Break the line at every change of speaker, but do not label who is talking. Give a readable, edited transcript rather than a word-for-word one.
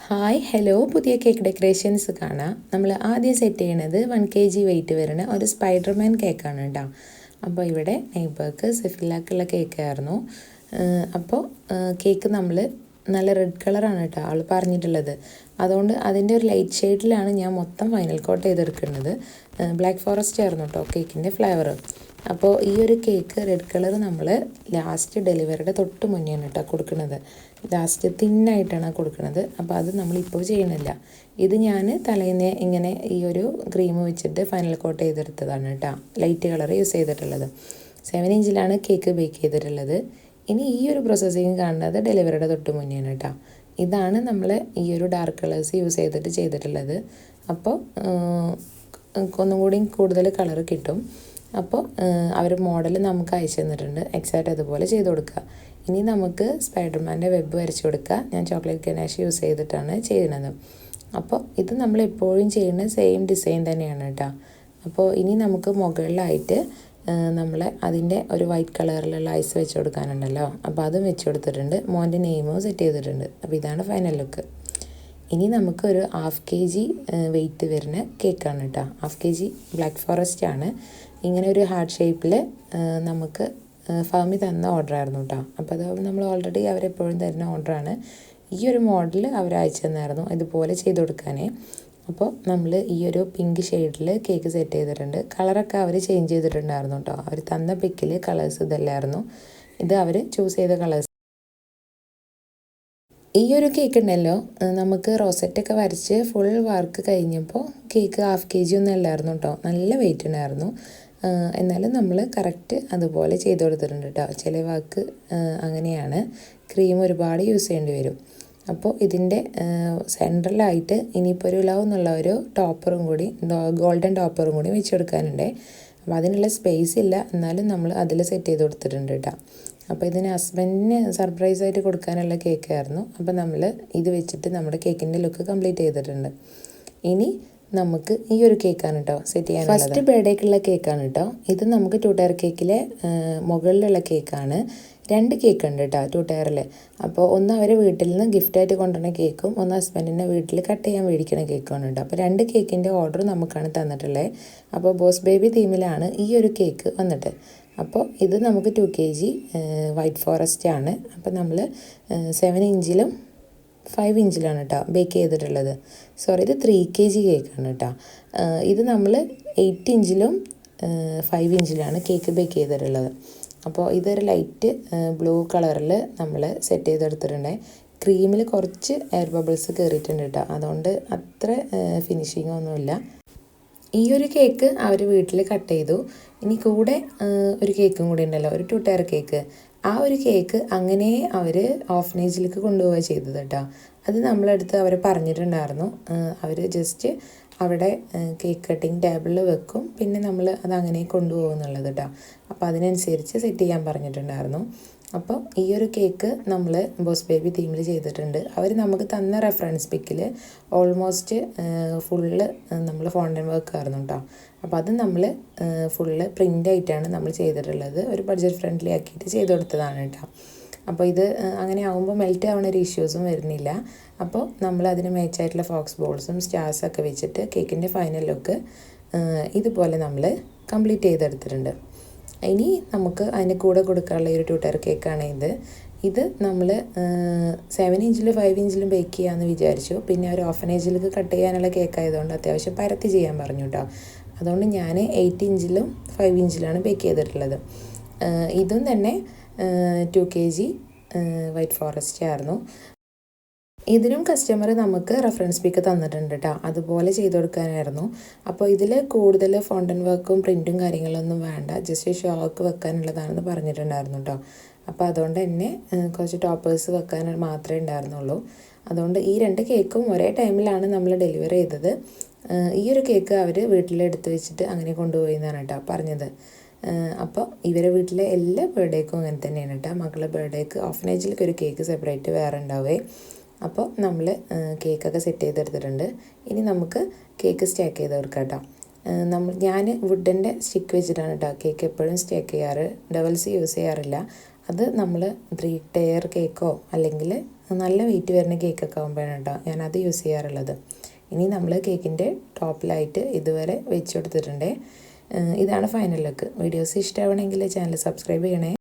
Hi hello, പുതിയ cake decorations കാണാം. നമ്മൾ ആദ്യം സെറ്റ് ചെയ്യണത് 1 kg വെയിറ്റ് വരുന്ന ഒരു സ്പൈഡർമാൻ കേക്കാണ് കേട്ടോ. അപ്പോൾ ഇവിടെ നെയ്ബർക്ക് സെഫിലാക്കുള്ള കേക്കായിരുന്നു. അപ്പോൾ കേക്ക് നമ്മൾ നല്ല റെഡ് കളറാണ് കേട്ടോ ആൾ പറഞ്ഞിട്ടുള്ളത്. അതുകൊണ്ട് അതിൻ്റെ ഒരു ലൈറ്റ് ഷെയ്ഡിലാണ് ഞാൻ മൊത്തം ഫൈനൽ കോട്ട് ചെയ്തെടുക്കുന്നത്. ബ്ലാക്ക് ഫോറസ്റ്റ് ആയിരുന്നു കേട്ടോ കേക്കിൻ്റെ ഫ്ലേവർ. അപ്പോൾ ഈ ഒരു കേക്ക് റെഡ് കളർ നമ്മൾ ലാസ്റ്റ് ഡെലിവറിയുടെ തൊട്ട് മുന്നെയാണ് കേട്ടോ കൊടുക്കുന്നത്. ലാസ്റ്റ് തിന്നായിട്ടാണ് കൊടുക്കുന്നത്. അപ്പോൾ അത് നമ്മളിപ്പോൾ ചെയ്യണില്ല. ഇത് ഞാൻ തലേന്ന് ഇങ്ങനെ ഈ ഒരു ക്രീം വെച്ചിട്ട് ഫൈനൽ കോട്ട് ചെയ്തെടുത്തതാണ് കേട്ടോ. ലൈറ്റ് കളർ യൂസ് ചെയ്തിട്ടുള്ളത്. 7 ഇഞ്ചിലാണ് കേക്ക് ബേക്ക് ചെയ്തിട്ടുള്ളത്. ഇനി ഈ ഒരു പ്രോസസ്സിങ് കാണുന്നത് ഡെലിവറിയുടെ തൊട്ട് മുന്നെയാണ് കേട്ടോ. ഇതാണ് നമ്മൾ ഈ ഒരു ഡാർക്ക് കളേഴ്സ് യൂസ് ചെയ്തിട്ടുള്ളത്. അപ്പോൾ ഒന്നും കൂടി കൂടുതൽ കളർ കിട്ടും. അപ്പോൾ അവർ മോഡൽ നമുക്ക് അയച്ചു തന്നിട്ടുണ്ട്. എക്സാക്റ്റ് അതുപോലെ ചെയ്ത് കൊടുക്കുക. ഇനി നമുക്ക് സ്പൈഡർമാൻ്റെ വെബ് വരച്ച് കൊടുക്കുക. ഞാൻ ചോക്ലേറ്റ് ഗനാഷ് യൂസ് ചെയ്തിട്ടാണ് ചെയ്യുന്നത്. അപ്പോൾ ഇത് നമ്മൾ എപ്പോഴും ചെയ്യുന്ന സെയിം ഡിസൈൻ തന്നെയാണ് കേട്ടോ. അപ്പോൾ ഇനി നമുക്ക് മുകളിലായിട്ട് നമ്മൾ അതിൻ്റെ ഒരു വൈറ്റ് കളറിലുള്ള ഐസ് വെച്ച് കൊടുക്കാനുണ്ടല്ലോ. അപ്പോൾ അതും വെച്ച് കൊടുത്തിട്ടുണ്ട്. മോൻ്റെ നെയിമും സെറ്റ് ചെയ്തിട്ടുണ്ട്. അപ്പോൾ ഇതാണ് ഫൈനൽ ലുക്ക്. ഇനി നമുക്കൊരു 1/2 kg വെയിറ്റ് വരുന്ന കേക്കാണ് കേട്ടോ. 1/2 kg ബ്ലാക്ക് ഫോറസ്റ്റ് ആണ്. ഇങ്ങനെ ഒരു ഹാർട്ട് ഷേപ്പിൽ നമുക്ക് ഫാമി തന്ന ഓർഡറായിരുന്നു കേട്ടോ. അപ്പോൾ അത് നമ്മൾ ഓൾറെഡി അവരെപ്പോഴും തരുന്ന ഓർഡറാണ്. ഈ ഒരു മോഡൽ അവർ അയച്ചു തന്നായിരുന്നു ഇതുപോലെ ചെയ്ത് കൊടുക്കാനേ. അപ്പോൾ നമ്മൾ ഈ ഒരു പിങ്ക് ഷെയ്ഡിൽ കേക്ക് സെറ്റ് ചെയ്തിട്ടുണ്ട്. കളറൊക്കെ അവർ ചേഞ്ച് ചെയ്തിട്ടുണ്ടായിരുന്നു കേട്ടോ. അവർ തന്ന പിക്കിൽ കളേഴ്സ് ഇതല്ലായിരുന്നു. ഇത് അവർ ചൂസ് ചെയ്ത കളേഴ്സ്. ഈ ഒരു കേക്ക് ഉണ്ടല്ലോ, നമുക്ക് റോസറ്റൊക്കെ വരച്ച് ഫുൾ വർക്ക് കഴിഞ്ഞപ്പോൾ കേക്ക് 1/2 kg ഒന്നും അല്ലായിരുന്നു കേട്ടോ. നല്ല വെയിറ്റ് ഉണ്ടായിരുന്നു. എന്നാലും നമ്മൾ കറക്റ്റ് അതുപോലെ ചെയ്ത് കൊടുത്തിട്ടുണ്ട് കേട്ടോ. ചില വാക്ക് അങ്ങനെയാണ്, ക്രീം ഒരുപാട് യൂസ് ചെയ്യേണ്ടി വരും. അപ്പോൾ ഇതിൻ്റെ സെൻട്രലായിട്ട് ഇനിയിപ്പോൾ ഒരു ലവ് എന്നുള്ള ഒരു ടോപ്പറും കൂടി, ഗോൾഡൻ ടോപ്പറും കൂടി വെച്ച് കൊടുക്കാനുണ്ട്. അപ്പോൾ അതിനുള്ള സ്പേസ് ഇല്ല, എന്നാലും നമ്മൾ അതിൽ സെറ്റ് ചെയ്ത് കൊടുത്തിട്ടുണ്ട് കേട്ടോ. അപ്പോൾ ഇതിന് ഹസ്ബൻഡിന് സർപ്രൈസായിട്ട് കൊടുക്കാനുള്ള കേക്കായിരുന്നു. അപ്പോൾ നമ്മൾ ഇത് വെച്ചിട്ട് നമ്മുടെ കേക്കിൻ്റെ ലുക്ക് കംപ്ലീറ്റ് ചെയ്തിട്ടുണ്ട്. ഇനി നമുക്ക് ഈ ഒരു കേക്കാണ് കേട്ടോ സെറ്റ് ചെയ്യാൻ. ഫസ്റ്റ് ബർത്ത്ഡേക്കുള്ള കേക്കാണ് കേട്ടോ. ഇത് നമുക്ക് 2 ടയർ കേക്കിലെ മുകളിലുള്ള കേക്കാണ്. 2 കേക്ക് ഉണ്ട് കേട്ടോ 2 ടയറിൽ. അപ്പോൾ ഒന്ന് അവർ വീട്ടിൽ നിന്ന് ഗിഫ്റ്റായിട്ട് കൊണ്ടുവരുന്ന കേക്കും ഒന്ന് ഹസ്ബൻഡിൻ്റെ വീട്ടിൽ കട്ട് ചെയ്യാൻ മേടിക്കുന്ന കേക്കുമാണ് കേട്ടോ. അപ്പോൾ 2 കേക്കിൻ്റെ ഓർഡർ നമുക്കാണ് തന്നിട്ടുള്ളത്. അപ്പോൾ ബോസ് ബേബി തീമിലാണ് ഈ ഒരു കേക്ക് വന്നിട്ട്. അപ്പോൾ ഇത് നമുക്ക് 2 kg വൈറ്റ് ഫോറസ്റ്റ് ആണ്. അപ്പോൾ നമ്മൾ 7 ഇഞ്ചിലും 5 ഇഞ്ചിലാണ് കേട്ടോ ബേക്ക് ചെയ്തിട്ടുള്ളത്. സോറി, ഇത് 3 kg കേക്കാണ് കേട്ടോ. ഇത് നമ്മൾ 8 ഇഞ്ചിലും 5 ഇഞ്ചിലാണ് കേക്ക് ബേക്ക് ചെയ്തിട്ടുള്ളത്. അപ്പോൾ ഇതൊരു ലൈറ്റ് ബ്ലൂ കളറിൽ നമ്മൾ സെറ്റ് ചെയ്തെടുത്തിട്ടുണ്ട്. ക്രീമിൽ കുറച്ച് എയർ ബബിൾസ് കയറിയിട്ടുണ്ട് കേട്ടോ. അതുകൊണ്ട് അത്ര ഫിനിഷിംഗ് ഒന്നുമില്ല. ഈ ഒരു കേക്ക് അവർ വീട്ടിൽ കട്ട് ചെയ്തു. ഇനി കൂടെ ഒരു കേക്കും കൂടി ഉണ്ടല്ലോ, ഒരു 2 ടയർ കേക്ക്. ആ ഒരു കേക്ക് അങ്ങനെ അവർ ഓഫനേജിലേക്ക് കൊണ്ടുപോവുക ചെയ്തത് കേട്ടോ. അത് നമ്മളടുത്ത് അവർ പറഞ്ഞിട്ടുണ്ടായിരുന്നു. അവർ ജസ്റ്റ് അവിടെ കേക്ക് കട്ടിങ് ടേബിളിൽ വെക്കും, പിന്നെ നമ്മൾ അത് അങ്ങനെ കൊണ്ടുപോകുന്നുള്ളത് കേട്ടോ. അപ്പോൾ അതിനനുസരിച്ച് സെറ്റ് ചെയ്യാൻ പറഞ്ഞിട്ടുണ്ടായിരുന്നു. അപ്പോൾ ഈ ഒരു കേക്ക് നമ്മൾ ബോസ് ബേബി തീമിൽ ചെയ്തിട്ടുണ്ട്. അവർ നമുക്ക് തന്ന റെഫറൻസ് പിക്കിൽ ഓൾമോസ്റ്റ് ഫുള്ള് നമ്മൾ ഫോണ്ടൻ വർക്ക് ആയിരുന്നു കേട്ടോ. അപ്പോൾ അത് നമ്മൾ ഫുള്ള് പ്രിൻ്റായിട്ടാണ് നമ്മൾ ചെയ്തിട്ടുള്ളത്. ഒരു ബഡ്ജറ്റ് ഫ്രണ്ട്ലി ആക്കിയിട്ട് ചെയ്ത് കൊടുത്തതാണ് കേട്ടോ. അപ്പോൾ ഇത് അങ്ങനെ ആകുമ്പോൾ മെൽറ്റ് ആവുന്ന ഒരു ഇഷ്യൂസും വരുന്നില്ല. അപ്പോൾ നമ്മൾ അതിന് മാച്ചായിട്ടുള്ള ഫോക്സ് ബോൾസും സ്റ്റാർസൊക്കെ വെച്ചിട്ട് കേക്കിൻ്റെ ഫൈനൽ ലുക്ക് ഇതുപോലെ നമ്മൾ കംപ്ലീറ്റ് ചെയ്തെടുത്തിട്ടുണ്ട്. ഇനി നമുക്ക് അതിന് കൂടെ കൊടുക്കാനുള്ള ഒരു 2 ടയർ കേക്കാണ് ഇത്. ഇത് നമ്മൾ 7 ഇഞ്ചിലും 5 ഇഞ്ചിലും ബേക്ക് ചെയ്യാമെന്ന് വിചാരിച്ചു. പിന്നെ ഒരു ഓഫനേജിലേക്ക് കട്ട് ചെയ്യാനുള്ള കേക്കായതുകൊണ്ട് അത്യാവശ്യം പരത്തി ചെയ്യാൻ പറഞ്ഞു കേട്ടോ. അതുകൊണ്ട് ഞാൻ 8 ഇഞ്ചിലും 5 ഇഞ്ചിലാണ് ബേക്ക് ചെയ്തിട്ടുള്ളത്. ഇതും തന്നെ 2 kg വൈറ്റ് ഫോറസ്റ്റ് ആയിരുന്നു. ഇതിനും കസ്റ്റമർ നമുക്ക് റെഫറൻസ് പിക്ക് തന്നിട്ടുണ്ട് കേട്ടോ. അതുപോലെ ചെയ്ത് കൊടുക്കാനായിരുന്നു. അപ്പോൾ ഇതിൽ കൂടുതൽ ഫോണ്ടൻ വർക്കും പ്രിൻറ്റും കാര്യങ്ങളൊന്നും വേണ്ട, ജസ്റ്റ് ഷോക്ക് വെക്കാനുള്ളതാണെന്ന് പറഞ്ഞിട്ടുണ്ടായിരുന്നു കേട്ടോ. അപ്പോൾ അതുകൊണ്ട് തന്നെ കുറച്ച് ടോപ്പേഴ്സ് വെക്കാൻ മാത്രമേ ഉണ്ടായിരുന്നുള്ളൂ. അതുകൊണ്ട് ഈ 2 കേക്കും ഒരേ ടൈമിലാണ് നമ്മൾ ഡെലിവറി ചെയ്തത്. ഈ ഒരു കേക്ക് അവർ വീട്ടിലെടുത്ത് വെച്ചിട്ട് അങ്ങനെ കൊണ്ടുപോയി എന്നാണ് കേട്ടോ പറഞ്ഞത്. അപ്പോൾ ഇവരെ വീട്ടിലെ എല്ലാ ബർത്ത്ഡേക്കും അങ്ങനെ തന്നെയാണ് കേട്ടോ. മക്കളുടെ ബർത്ത്ഡേക്ക് ഓഫനേജിലേക്ക് ഒരു കേക്ക് സെപ്പറേറ്റ് വേറെ ഉണ്ടാവേ. അപ്പോൾ നമ്മൾ കേക്കൊക്കെ സെറ്റ് ചെയ്തെടുത്തിട്ടുണ്ട്. ഇനി നമുക്ക് കേക്ക് സ്റ്റാക്ക് ചെയ്ത് കൊടുക്കാം കേട്ടോ. ഞാൻ വുഡിൻ്റെ സ്റ്റിക്ക് വെച്ചിട്ടാണ് കേട്ടോ കേക്ക് എപ്പോഴും സ്റ്റാക്ക് ചെയ്യാറ്. ഡബിൾസ് യൂസ് ചെയ്യാറില്ല. അത് നമ്മൾ 3 ടയർ കേക്കോ അല്ലെങ്കിൽ നല്ല വെയിറ്റ് വരുന്ന കേക്കൊക്കെ ആകുമ്പോഴാണ് കേട്ടോ ഞാനത് യൂസ് ചെയ്യാറുള്ളത്. ഇനി നമ്മൾ കേക്കിൻ്റെ ടോപ്പിലായിട്ട് ഇതുവരെ വെച്ച് കൊടുത്തിട്ടുണ്ട്. ഇതാണ് ഫൈനൽ ലുക്ക്. വീഡിയോസ് ഇഷ്ടമാവണമെങ്കിൽ ചാനൽ സബ്സ്ക്രൈബ് ചെയ്യണേ.